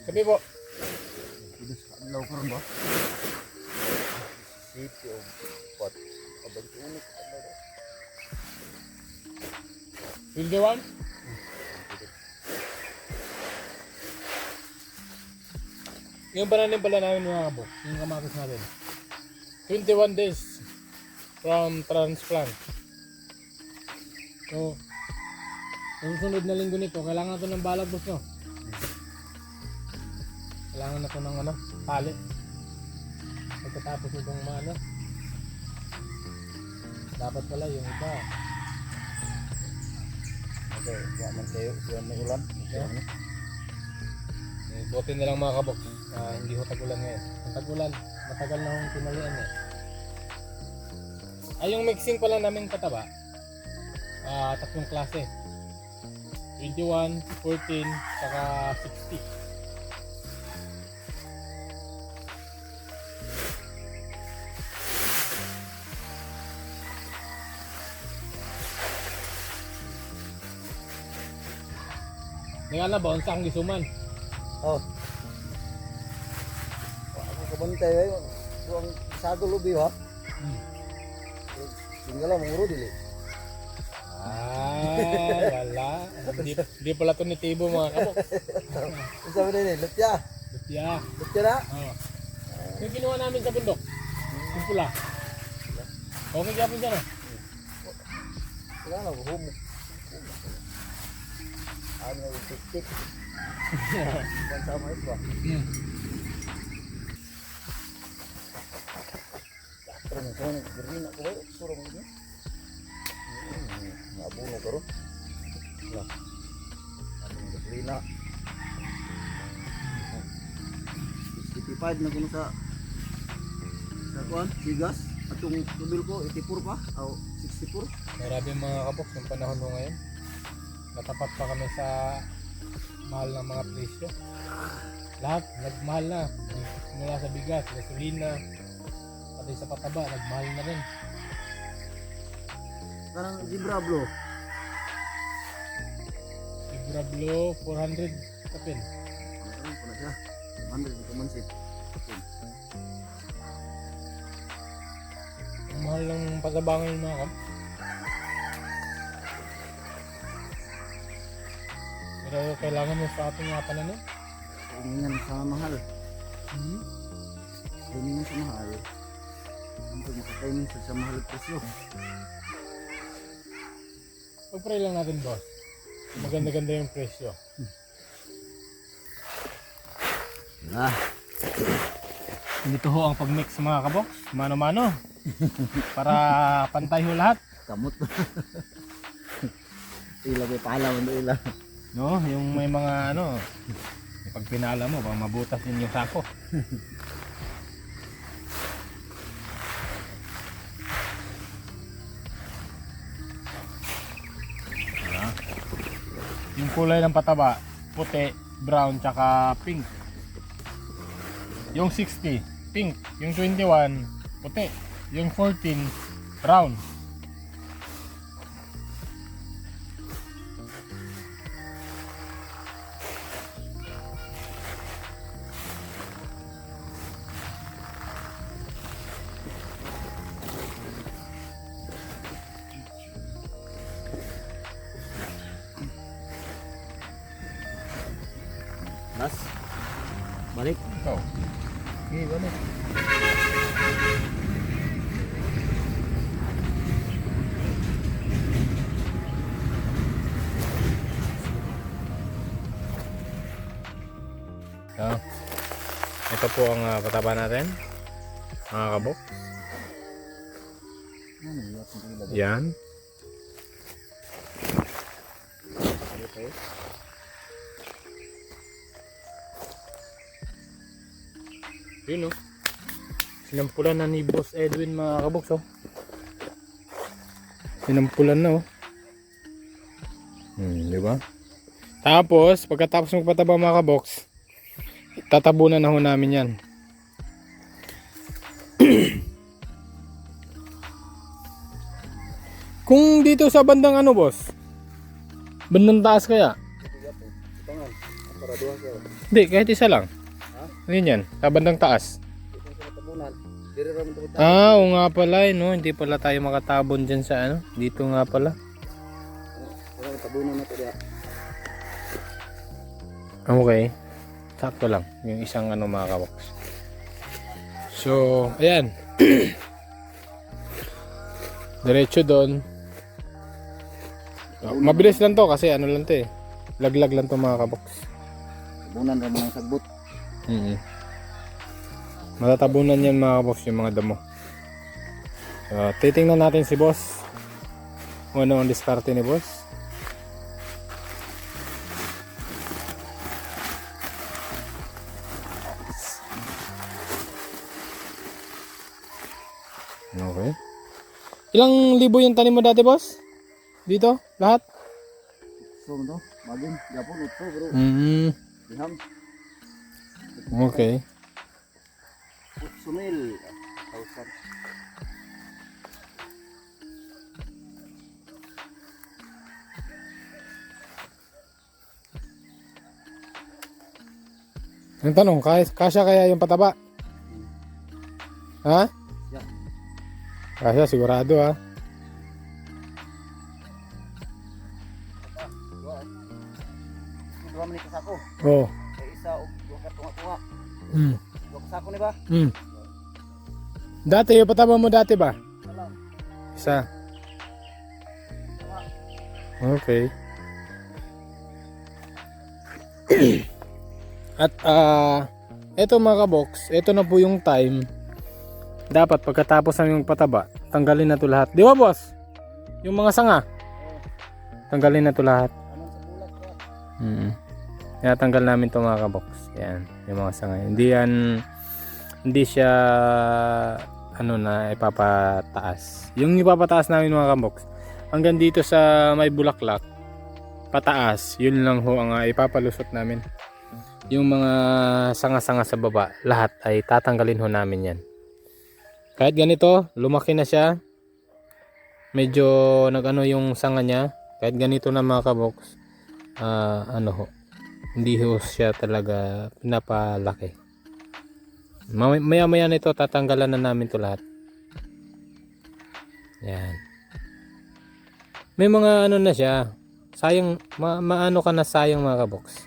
Sabi po. Idos ka adlaw karon ba? City of what? Abang unit adlaw. 21? Yung bananin pala namin mga kabok, yung kamatis natin. 21 days from transplant. So, yung sunod na linggo nito, kailangan ito ng balag boss, no? Kailangan na ito ng ano, tali. Pagkatapos itong maano. Dapat pala yung iba. Okay, wa man kayo, wa man ulan. Okay. Buti na lang mga kabok, hindi ko tagulan ngayon. Ang tagulan, matagal na akong tinalian eh. Ay, yung mixing pala namin kataba, tatlong klase. 21, 14, saka 60. Nga na ba, unsa akong gisuman? Oh. Wa ako kabantay ayo. Duang sago lubi ha. Tinggal mo nguro dili. Wala. Hindi pala ito ni Tibo mga kabok. Unsa man ni? Lutya. Lutya. Lutya na. Oh. Yung ginawa namin sa bundok. Yung pula. Okay kaya po dyan ah. Wala na humok. Ano yung tik-tik. Kan sama itu ba? Terus kan gerin aku bae suruh ini. Ngabuno karo. Lah. Ano gerin na. Sipipad na kuno sa kuan, sigas atong tubil ko 84 pa o 64. Grabe mga kabok yung panahon mo ngayon. Natapat pa kami sa mahal ng mga presyo. Lahat nagmahal na. Mula sa bigas, gasolina, pati sa pataba, nagmahal na rin. Kanang zebra bro. Ibra Blue, 400 kapin. Ano pala siya? 100 ito mansit. Ang mahal ng patabangan mga kabok. Pero kailangan mo sa ating mga pananim. Tingnan sa mahal. Hmm? Tingnan sa mahal. Untuk makakainin sa mahal presyo. Pag-pray lang natin boss. Maganda-ganda yung presyo. Ah, Dito ho ang pag-mix mga kabok. Mano-mano. Para pantay ho lahat. kamot. Ila may pala mo ila. No, yung may mga ano, pag pinala mo, bang mabutas din yung sako. Yung kulay ng pataba, puti, brown, tsaka pink. Yung 60, pink. Yung 21, puti. Yung 14, brown. Mas balik. Ikaw. Ini balik. So, ito po ang pataba natin, mga kabok. Ano yung ila? Yan. Okay. Yun o. Sinampulan na ni Boss Edwin mga kaboks oh. Sinampulan na oh. Di ba? Tapos, pagkatapos magpataba mga kaboks, tatabunan na ho namin yan. Kung dito sa bandang ano boss? Bandang taas kaya? Tangan. Para Para duha siya. Hindi, kahit isa lang. Ha? Ano yan? Sa bandang taas. Ito sa tabunan. Dire ra man tabon. Oo nga pala, no? Hindi pala tayo makatabon dyan sa ano. Dito nga pala. Wala tabunan na to diha. Okay. Sakto lang. Yung isang ano mga kabox. So, ayan. Diretso doon. Mabilis lang to kasi ano lang to eh. Laglag lang to mga kabox. Tabunan ra man ang sagbot. Matatabunan yan mga kabox yung mga damo. So, titingnan natin si boss. Kung ano ang diskarte ni boss. Okay. Ilang libo yung tanim mo dati, boss? Dito? Lahat? So no, bagin gapon utso bro. Diham. Okay. 8,000 thousand. Yung tanong, kasya kaya yung pataba? Ha? Yeah. Kasya, sigurado ha. Dua man ni kasako. Oo. Kay isa og duha ka tunga-tunga. Mm. Duha kasako ni ba? Mm. Dati, yung pataba mo dati ba? Salam. Isa. Okay. At eto mga kabox, eto na po yung time. Dapat pagkatapos ng yung pataba, tanggalin na to lahat. Di ba boss? Yung mga sanga. Tanggalin na to lahat. Anong sa bulat ba? Kaya tanggal namin to mga kabox. Yan, yung mga sanga. Hindi siya ano na ipapataas. Yung ipapataas namin mga kabox, hanggang dito sa may bulaklak, pataas, yun lang ho ang ipapalusot namin. Yung mga sanga-sanga sa baba, lahat ay tatanggalin ho namin yan. Kahit ganito, lumaki na siya. Medyo nag-ano yung sanga niya. Kahit ganito na mga kabox, ano ho, hindi ho siya talaga pinapalaki. Maya-maya nito, tatanggalan na namin to lahat. Yan. May mga ano na siya. Sayang, maano ka na sayang mga kabox.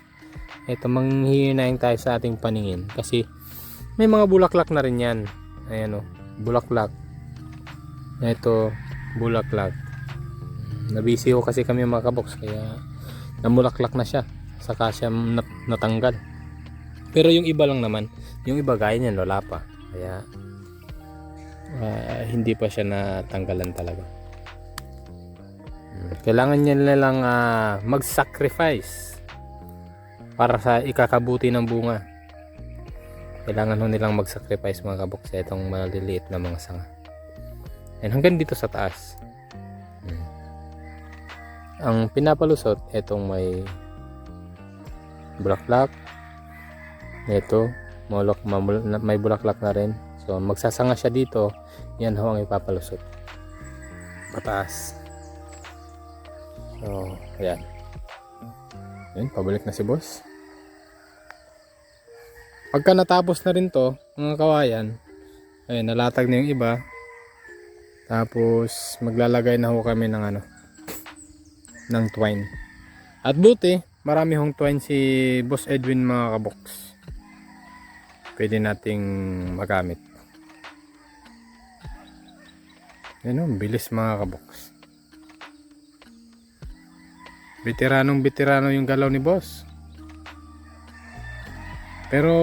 Ito, manghihinayin tayo sa ating paningin. Kasi may mga bulaklak na rin yan. Ayan o, bulaklak. Ito, bulaklak. Nabisi ko kasi kami mga kabox. Kaya namulaklak na siya. Saka siya natanggal. Pero yung iba lang naman. Yung iba gaya niyan, wala pa. Kaya hindi pa siya natanggalan talaga. Kailangan niya nilang mag-sacrifice para sa ikakabuti ng bunga. Kailangan ho nilang mag-sacrifice mga kabox sa itong maliliit na mga sanga. And hanggang dito sa taas. Ang pinapalusot, itong may bulaklak. Ito, may bulaklak na rin. So magsasanga siya dito. Yan ho ang ipapalusot. Pataas. So, ayan. Ayan, pabalik na si boss. Pagka natapos na rin to, mga kawayan, ayan, nalatag na yung iba. Tapos, maglalagay na ho kami ng ng twine. At buti, marami hong twine si Boss Edwin mga kabox. Pwede nating magamit. Ayan o, bilis mga kabox. Veteranong yung galaw ni boss. Pero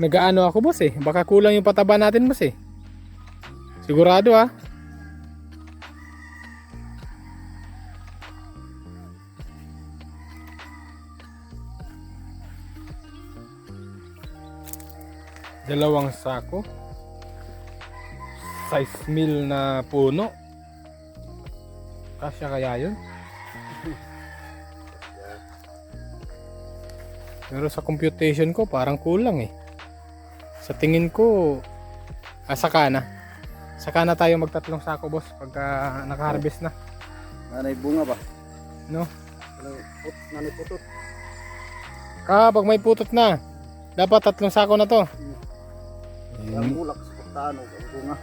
nagaano ako boss eh. Baka kulang yung pataba natin boss eh. Sigurado ah. Dalawang sako. Size meal na puno. Kasya kaya yun? Pero sa computation ko parang kulang eh. Sa tingin ko saka na tayo magtatlong sako boss pagka naka-harvest na. Nanay bunga ba? No? Nanay putot. Pag may putot na. Dapat 3 sako na to. Ang bulak sa pagtaan o ang bunga.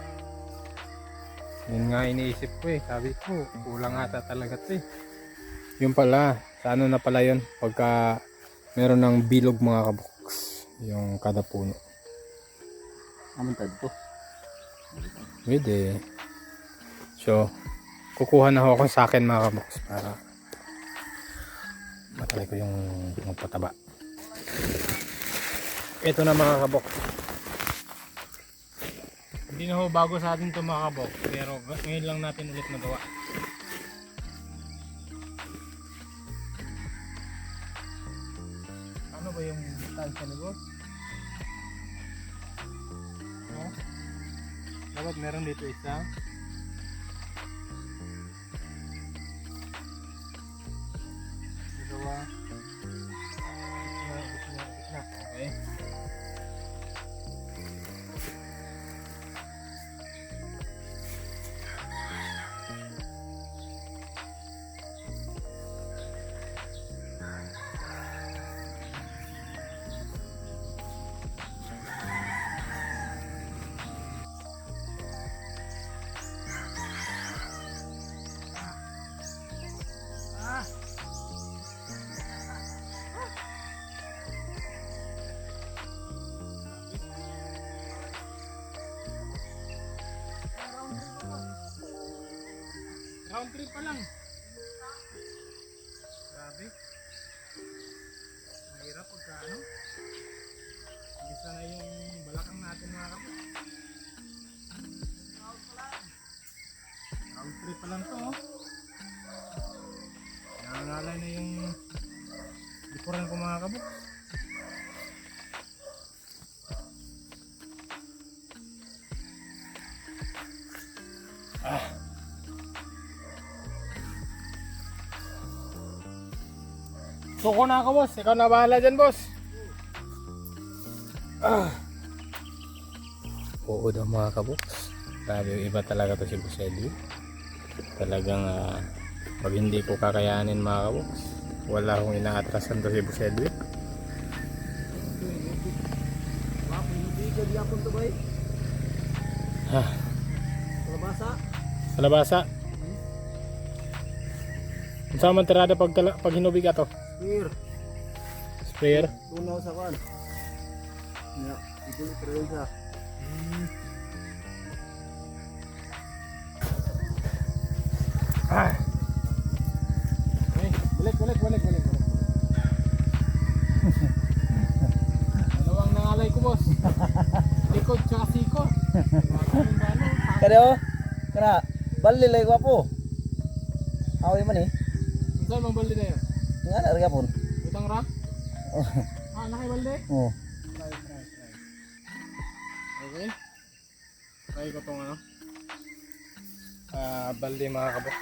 Yun nga iniisip ko eh. Sabi ko, kulang ata talaga to eh. Yung pala, sa ano na pala yun? Pagka meron ng bilog mga kaboks. Yung kada puno. Aman tayo to. Pwede. So, kukuha na ako sa akin mga kaboks para matry ko yung pataba. Ito na mga kaboks. Hindi na ho bago sa atin ito mga kaboks. Pero ngayon lang natin ulit nagawa. Ano ba yung distansya ni boss? Oh? Dapat meron dito isa. Dalawa. Gitna. Okay. Round 3 pa lang. Grabe. Mahirap pagka ano. Isa na yung balakang natin mga kapatid. Round 3 pa lang to oh. Nangangalay na yung likuran ko mga kabuk. Suko na ako boss, ikaw na bahala dyan boss. Oo daw mga kaboks. Grabe iba talaga to si Boss Edwin. Talagang pag hindi ko kakayanin mga kaboks, wala akong inaatrasan to si Boss Edwin. Ha, Kalabasa. sa labasa. Ang sama tirada pag hinubig ka to? Spear. Sprayer. Tunaw sa kan. Ya, ituloy pero siya. Okay, balik. Dalawang nangalay ko boss. Likod tsaka siko. Kada kana bali lay gwapo. Awi man eh. Saan bang balde na yun? Nga na rin gapon. Utang ra? Nakibalde? Oh. Try. Okay. Try ko tong ano. Balde mga kabok.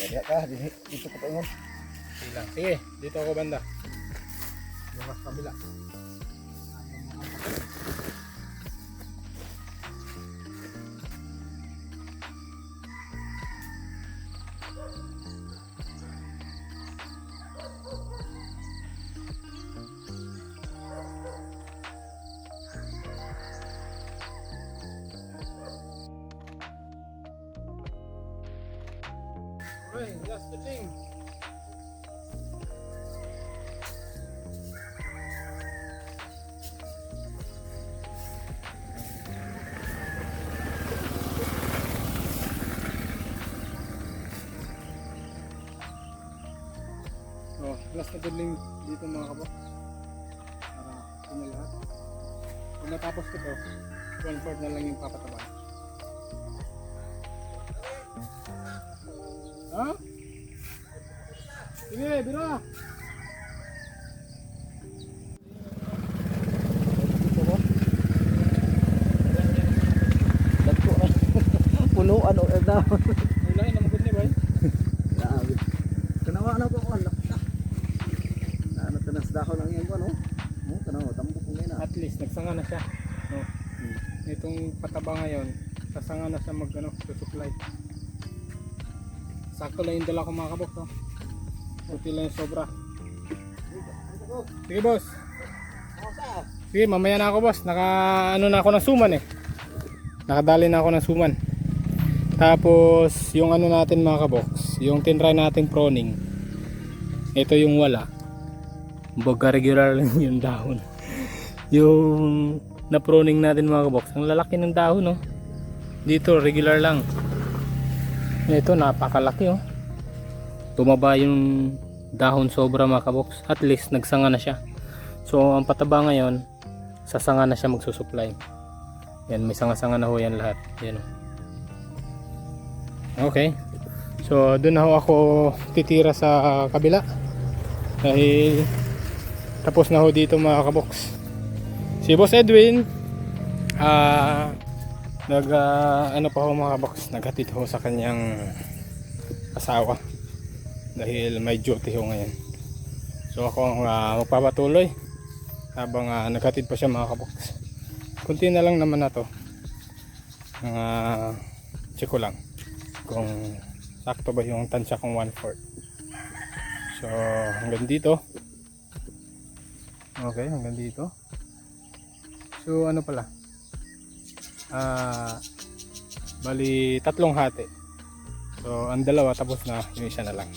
Kaya ka dito ko paingon. Sige, dito ako banda. Bukas kabila. Okay, that's the thing. So, last na building dito mga kabok. Para ito na lahat. Kung natapos ko to, 1/4 na lang yung papatabahan. Ha? Sige, bira! Dagko na. Punuan o daw. Mulay na magod ni ba? Grabe. Kanawa na ko kon. Na tanas dahon ang iyang kuno. Mo kanawa tambok ko na. At least nagsanga na siya. No? Itong pataba ngayon, sasanga na siya mag supply. Sakto lang yung dala ko mga kabok, no? Buti lang yung sobra. Sige boss. Sige, mamaya na ako boss. Naka na ako ng suman eh. Nakadali na ako ng suman. Tapos yung natin mga kaboks, yung tinry nating proning. Ito yung wala. Baga regular lang yung dahon. Yung na proning natin mga kaboks, ang lalaki ng dahon, no? Dito regular lang. Ito napakalaki, oh. Tumaba yung dahon sobra mga kaboks. At least nagsanga na siya. So ang pataba ngayon, sasanga na siya magsusupply. Yan, may sanga-sanga na ho yan lahat. Yan, oh. Okay. So doon na ho ako titira sa kabila. Dahil tapos na ho dito mga kaboks. Si Boss Edwin ano pa ho mga kaboks, naghatid ho sa kanyang asawa dahil may duty ho ngayon. So ako ang magpapatuloy habang naghatid pa siya mga kaboks. Kunti na lang naman na to. Check ko lang kung sakto ba yung tansya kong 1/4. So hanggang dito. Okay, hanggang dito. So ano pala, bali 3 hati. So ang dalawa tapos na, yung isa na lang.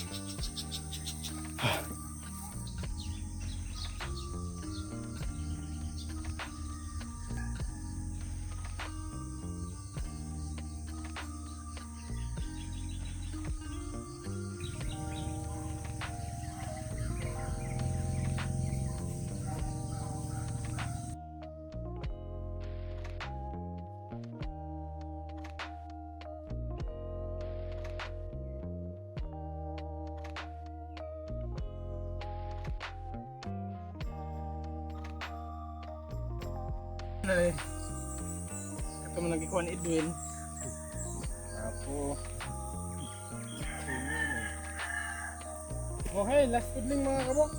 Ito mo nagikuha ni Edwin. Apo. Okay, last pudling mga kabok.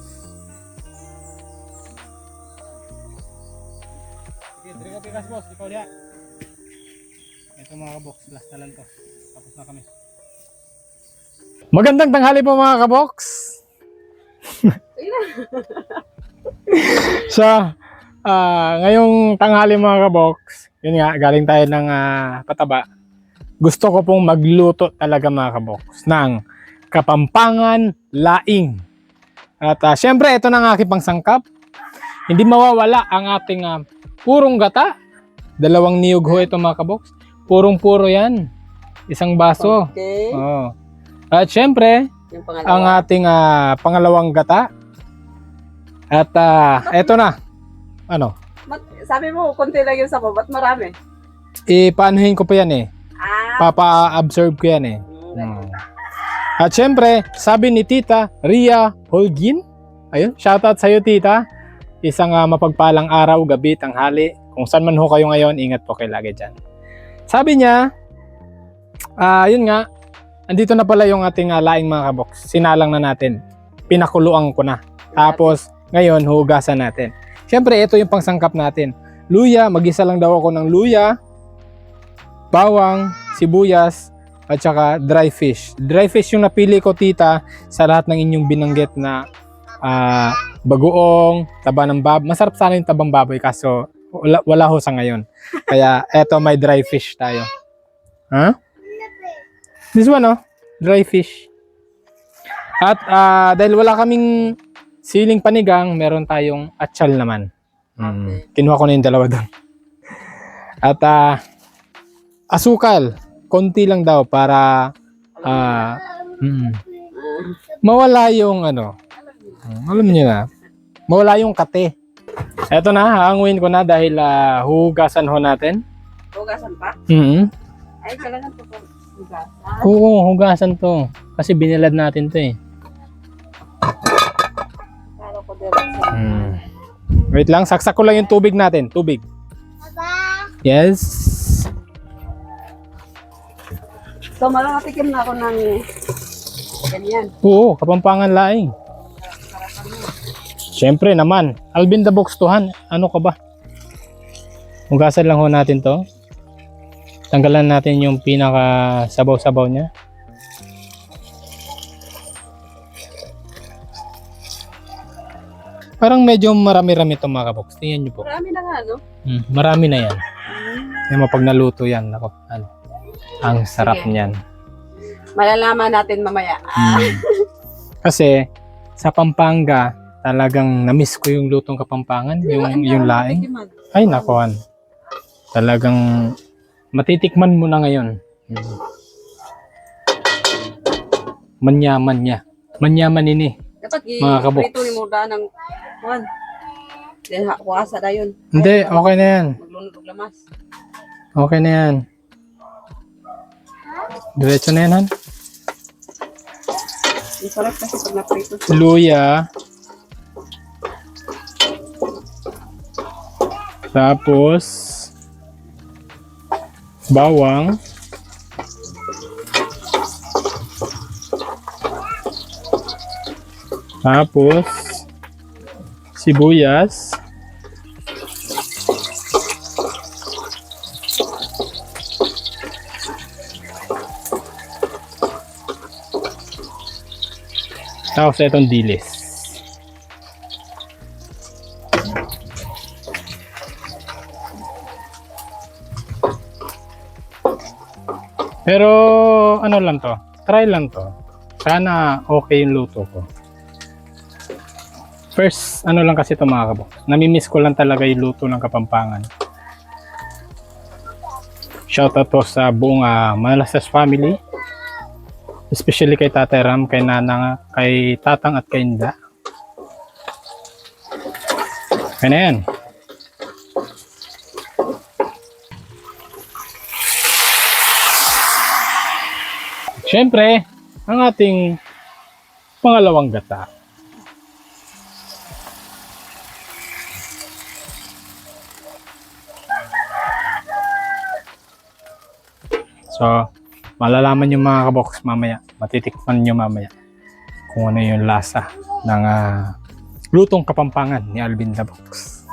Sige, trika pikas boss, ikaw diha. Ito mga kabok, last na lang to. Tapos na kami. Magandang tanghali po mga kaboks. Ngayong tanghali mga kaboks, yun nga, galing tayo ng pataba. Gusto ko pong magluto talaga mga kaboks ng Kapampangan Laing. At syempre ito na ang aking pangsangkap. Hindi mawawala ang ating purong gata. 2 niyog ho ito mga kaboks. Purong-puro yan. 1 baso. Okay. Oh. At syempre, Yung ang ating pangalawang gata. At ito na. Ano? Sabi mo, konti lang yung sabaw. Ba't marami? Ipaanuhin ko pa yan eh. Papa-absorb ko yan eh. At syempre, sabi ni Tita Ria Holguin, ayun, shoutout sa'yo Tita. Isang mapagpalang araw, gabi, tanghali. Kung saan man ho kayo ngayon, ingat po kayo lagi dyan. Sabi niya, yun nga, andito na pala yung ating laing mga kaboks. Sinalang na natin. Pinakuluan ko na. Tapos, ngayon, hugasan natin. Syempre, ito yung pangsangkap natin. Luya, mag-isa lang daw ako ng luya, bawang, sibuyas, at saka dry fish. Dry fish yung napili ko Tita sa lahat ng inyong binanggit na bagoong, taba ng baboy. Masarap sana yung tabang baboy kaso wala ho sa ngayon. Kaya eto may dry fish tayo. Huh? This one dry fish. At dahil wala kaming siling panigang, meron tayong atsal naman. Kinuha ko na yung 2 doon. At asukal, konti lang daw para mawala yung alam niyo na, mawala yung kate. Eto na, haanguin ko na dahil hugasan ho natin. Hugasan pa? Ay, kailangan po po hugasan. Oo, hugasan to. Kasi binilad natin to eh. Para ko diretso. Wait lang, saksak ko lang yung tubig natin. Tubig. Yes. So, malakatikim na ako ng ganyan. Oo, Kapampangan Laing. Siyempre naman, Alvin the Box Tuhan. Ano ka ba? Hugasan lang ho natin to. Tanggalan natin yung pinaka sabaw-sabaw niya. Parang medyo marami-rami itong mga kaboks. Tingnan nyo po. Marami na nga, no? Marami na yan. Yung pag naluto yan, ako, ano, ang sarap Sige. niyan. Malalaman natin mamaya. Kasi sa Pampanga, talagang na-miss ko yung lutong Kapampangan, yung laing. Ay, nakuhan. Talagang matitikman mo na ngayon. Manyaman niya. Manyaman ini. Dapat Mga kaboks. i-prito ni mo daan ng kuhan. Then kuasa na yun. Hindi, okay na yan. Maglunod og lamas. Okay na yan. Diretso na yan, Han. Ang sarap kasi pag na-prito. Luya. Tapos bawang. Tapos sibuyas. Tapos itong dilis. Pero ano lang to, try lang to. Sana okay yung luto ko. First, ano lang kasi ito mga kabok. Namimiss ko lang talaga yung luto ng Kapampangan. Shoutout to sa buong Manalastas family. Especially kay Tatay Ram, kay Nanang, kay Tatang at kay Inda. Kaya na yan. Siyempre, ang ating pangalawang gata. So, malalaman yung mga kaboks mamaya. Matitikman nyo mamaya kung ano yung lasa ng lutong Kapampangan ni Alvin the Box.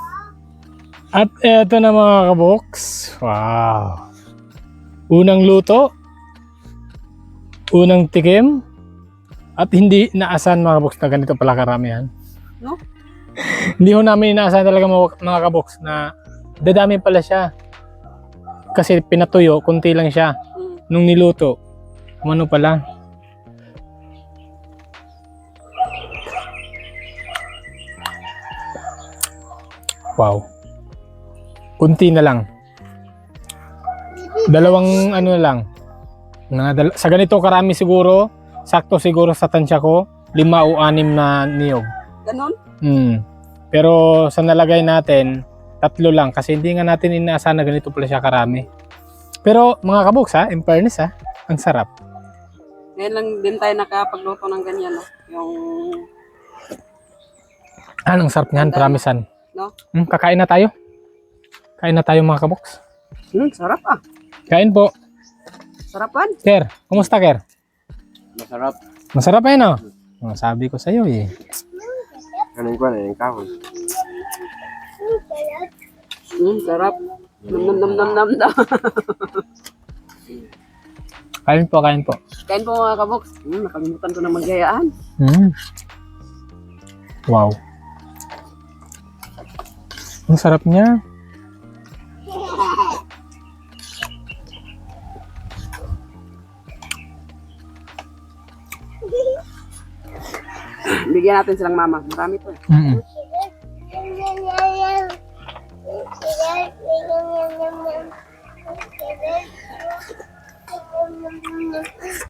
At eto na mga kaboks. Wow! Unang luto. Unang tikim. At hindi inaasahan mga kaboks na ganito pala karamihan. No? Hindi ho namin inaasahan talaga mga kaboks na dadami pala siya. Kasi pinatuyo, kunti lang siya. Nung niluto, ano pala. Wow. Kunti na lang. Dalawang ano lang. Sa ganito karami siguro, sakto siguro sa tansya ko, 5 o 6 na niyog. Ganon? Pero sa nalagay natin, 3 lang kasi hindi nga natin inaasahan na ganito pala siya karami. Pero mga kaboks in fairness ang sarap. Ngayon lang din tayo nakapagluto ng ganyan, no? Yung, Anong sarap niyan, paramisan. no? Kakain na tayo. Kain na tayo mga kaboks. Sarap Kain po. Sarapan. Ker, kumusta Ker? Masarap. Masarap no? Sabi ko sa'yo eh. Kanin ko na yung kahon. Sarap. Nam. Kain po, kain po. Kain po mga kaboks. Nakalimutan ko na maggayaan. Wow. Ang sarap niya. Bigyan natin silang mama. Marami to eh.